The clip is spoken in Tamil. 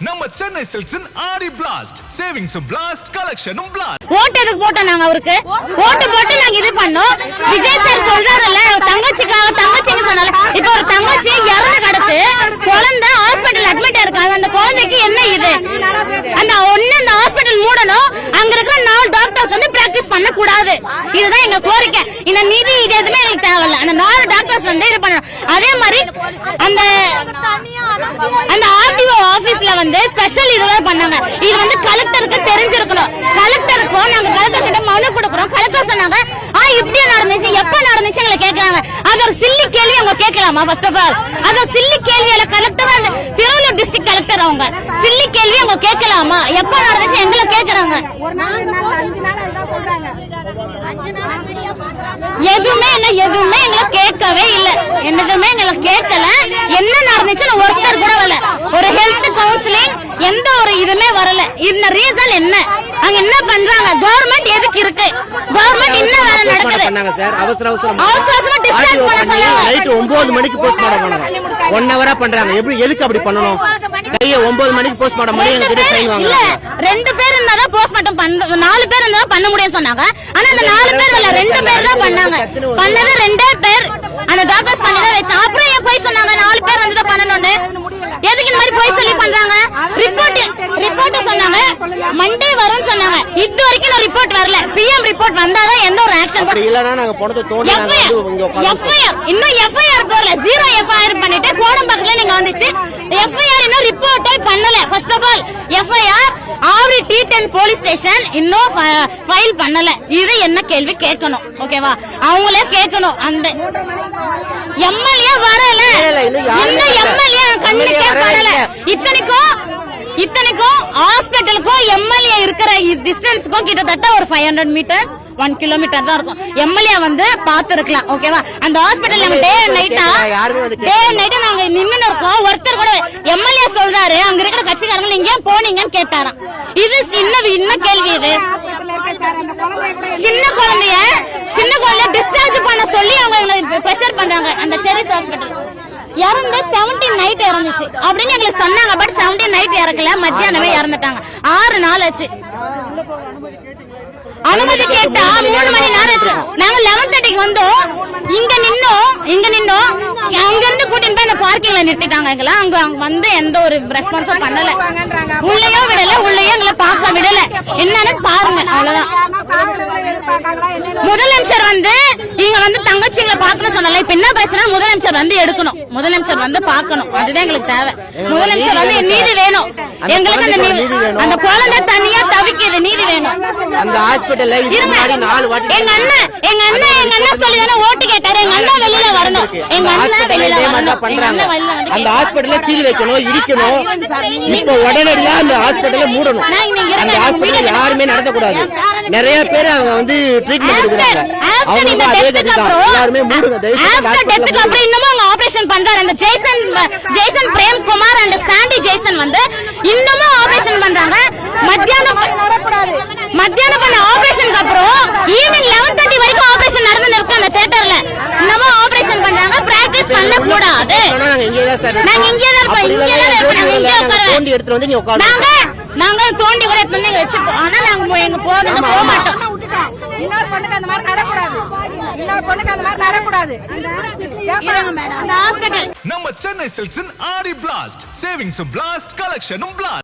நம்ம சென்னை சில்க்ஸின் ஆடி பிளாஸ்ட், சேவிங்ஸும் பிளாஸ்ட், கலெக்ஷனும் பிளாஸ்ட். ஓட்டு எதுக்கு போட்டோம் நாங்க? அவருக்கு ஓட்டு போட்டு நாங்க இது பண்ணோம். விஜய் சார் சொல்றாருல்ல தங்கச்சின்னு சொன்னால, இப்ப ஒரு தங்கச்சி இறந்து கிடக்கு, குழந்தை ஹாஸ்பிட்டல் அட்மிட் இருக்காங்க. அந்த குழந்தைக்கு என்ன இது? அந்த ஹாஸ்பிட்டல் மூடணும். அங்க இருக்கிற 4 டாக்டர்ஸ் வந்து பிராக்டிஸ் பண்ண கூடாது. இதுதான் எங்க கோரிக்கை. இந்த நிதி இது எதுவுமே எங்களுக்கு தேவையில்ல. அந்த 4 டாக்டர்ஸ் வந்து இது பண்ணணும். அதே மாதிரி அந்த ஆர்டிஓ ஆபீஸ்ல வந்து ஸ்பெஷல் இதுதான் பண்ணாங்க. இது வந்து கலெக்டருக்கு தெரிஞ்சிருக்கணும். கலெக்டருக்கும் நாங்க கலெக்டர் கிட்ட மனு கொடுக்குறோம். கலெக்டர் சொன்னாங்க இப்படியே நடந்துச்சு, எப்ப நடந்துச்சு எங்களை கேட்கறாங்க. அது ஒரு சில்லி கேள்வி. அவங்க கேட்கலாமா? ஃபர்ஸ்ட் ஆஃப் ஆல் அது ஒரு சில்லி கேள்வியில கலெக்டர், அந்த திருவள்ளூர் டிஸ்ட்ரிக்ட் கலெக்டர், அவங்க சில்லி கேள்வி அவங்க கேட்கலாமா? எப்ப நடந்துச்சு எங்களை கேட்கறாங்க. எதுவுமே எங்களை கேட்கவே இல்லை. என்னதுமே எங்களை கேட்கல. என்ன நடந்துச்சுன்னு ஒருத்தர் கூட வரல. ஒரு ஹெல்த் கவுன்சிலிங் எந்த ஒரு இதுமே வரல. இந்த ரீசன் என்ன? அங்க என்ன பண்றாங்க? கவர்மெண்ட் எதுக்கு இருக்கு? கவர்மெண்ட் இன்னும் வேலை நடக்குது. அவசரமா டிஸ்சார்ஜ் பண்ண சொன்னாங்க. நைட் 9 மணிக்கு போஸ்ட்மார்ட்டம் பண்ணாங்க. 1 ஹவரா பண்றாங்க. எதுக்கு அப்படி பண்ணணும்? கைய 9 மணிக்கு போஸ்ட்மார்ட்டம் பண்ணி எங்க கிட்ட சைன் வாங்க. இல்ல 2 பேர் இருந்தாலும் போஸ்ட்மார்ட்டம் பண்ண, 4 பேர் இருந்தா பண்ண முடியும்னு சொன்னாங்க. ஆனா அந்த 4 பேர் இல்ல, 2 பேர் தான் பண்ணாங்க. பண்ணது 2 பேர். அந்த டாக்டர்ஸ் பண்ணி தான் வச்சாங்க. அப்புறம் ஏன் போய் சொன்னாங்க 4 பேர் வந்து தான் பண்ணணும்னு? எதுக்கு இந்த மாதிரி போய் சொல்லி பண்றாங்க? ரிப்போர்ட் சொன்னாங்க மண்டே வரும்னு சொன்னாங்க. இது வரைக்கும் ரிப்போர்ட் வரல. பிஎம் ரிப்போர்ட் வந்தாதான் எந்த ஒரு ஆக்ஷன். அப்படி இல்லனா நாங்க பணத்தை தோண்டி நாங்க வந்து இங்க உட்கார்ந்து எஃப்ஐஆர் இன்னும் எஃப்ஐஆர் போடல. 0 எஃப்ஐஆர் பண்ணிட்டு கோடம்பாக்கல நீங்க வந்துச்சு. எஃப்ஐஆர் இன்னும் ரிப்போர்ட்டே பண்ணல. First of all FIR Avadi T10 police station இன்னும் ஃபைல் பண்ணல. இது என்ன கேள்வி கேட்கணும்? ஓகேவா? அவங்களே கேட்கணும். அந்த எம்எல்ஏ வரல. இன்னும் எம்எல்ஏ கண்ணுக்கே படல. இத்தனைக்கும் ஹாஸ்பிட்டலுக்கும் எம்எல்ஏ இருக்கிற டிஸ்டன்ஸ்க்கும் கிட்டத்தட்ட ஒரு 500 மீட்டர்ஸ் 1 கிலோமீட்டர் தான் இருக்கும். எம்எல்ஏ வந்து பாத்துருக்கலாம். ஓகேவா? அந்த ஹாஸ்பிட்டல் நாங்க டே நைட்டா நாங்க நின்னு இருக்கோம். ஒருத்தர் கூட எம்எல்ஏ சொல்றாரு அங்க இருக்கிற கட்சிக்காரங்க நீங்க ஏன் போனீங்கன்னு கேட்டாராம். இது என்ன கேள்வி? இது சின்ன குழந்தைய டிஸ்சார்ஜ் பண்ண சொல்லி அவங்க பிரஷர் பண்றாங்க. அந்த செரிஸ் ஹாஸ்பிட்டல் இறந்து 17 நைட் இறந்துச்சு அப்படின்னு எங்களுக்கு சொன்னாங்க. பட் 17 நைட் இறக்கல, மத்தியானமே இறந்துட்டாங்க. 6 நாள் ஆச்சு. அனுமதி கேட்டா 3 மணி நேரம் ஆச்சு. நாங்க 11:30க்கு வந்தோம். இங்க நின்னோம். அங்க இருந்து கூட்டிட்டு போய் அந்த பார்க்கிங்ல நிறுத்திட்டாங்க. எங்களை அங்க வந்து எந்த ஒரு ரெஸ்பான்ஸும் பண்ணல. உள்ளேயும் விடல, உள்ளேயும் எங்களை பார்க்க விடல. என்னன்னு பாருங்க. அவ்வளவுதான். முதலமைச்சர் வந்து இங்க வந்து தங்கச்சிங்களை பார்க்கணும் சொன்னால. இப்ப என்ன பிரச்சனை? முதலமைச்சர் வந்து எடுக்கணும். முதலமைச்சர் வந்து பார்க்கணும். அதுதான் எங்களுக்கு தேவை. முதலமைச்சர் வந்து நீதி வேணும் எங்களுக்கு. அந்த குழந்தை தனியா தவிக்குது. நீதி வேணும். அந்த ஹாஸ்பிடல்ல இது மாதிரி 4 வாட்டி எங்க அண்ணன் சொல்லி தானே ஓட்டு கேட்டாரு. எங்க அண்ணன் வெளியில வரணும். எங்க அண்ணன் வெளியில பண்றாங்க. அந்த ஹாஸ்பிடல்ல சீல் வைக்கணும், இடிக்கணும். இப்ப உடனடியா அந்த ஹாஸ்பிடல்ல மூடணும். அந்த ஹாஸ்பிடல்ல யாருமே நடத்த கூடாது. நிறைய பேர் அவங்க வந்து ட்ரீட்மெண்ட் கொடுக்குறாங்க. அவங்க அதே தான் எல்லாரும் மூடுங்க. டெத்துக்கு அப்புறம் இன்னமும் அவங்க ஆபரேஷன் பண்றாங்க. அந்த ஜெய்சன் பிரேம்குமார் அண்ட் சாண்டி ஜெய்சன் வந்து இன்னமும் ஆபரேஷன் பண்றாங்க. மத்தியானம் பண்ண ஆபரேஷனுக்கு அப்புறம் ஈவினிங் 11:30 வரைக்கும் ஆபரேஷன் நடந்து இருக்கு அந்த தியேட்டர்ல. இன்னமும் ஆபரேஷன் பண்றாங்க. பிராக்டிஸ் பண்ண கூடாது. நாங்க இங்கே தான் நாங்க தோண்டி கூட எடுத்து வச்சுப்போம். ஆனா நாங்க எங்க போக மாட்டோம். இன்னொரு பொண்ணுக்கு அந்த மாதிரி நடக்கூடாது. நம்ம சென்னை சில்க்ஸின் ஆடி பிளாஸ்ட், சேவிங்ஸும் பிளாஸ்ட், கலெக்ஷனும் பிளாஸ்ட்.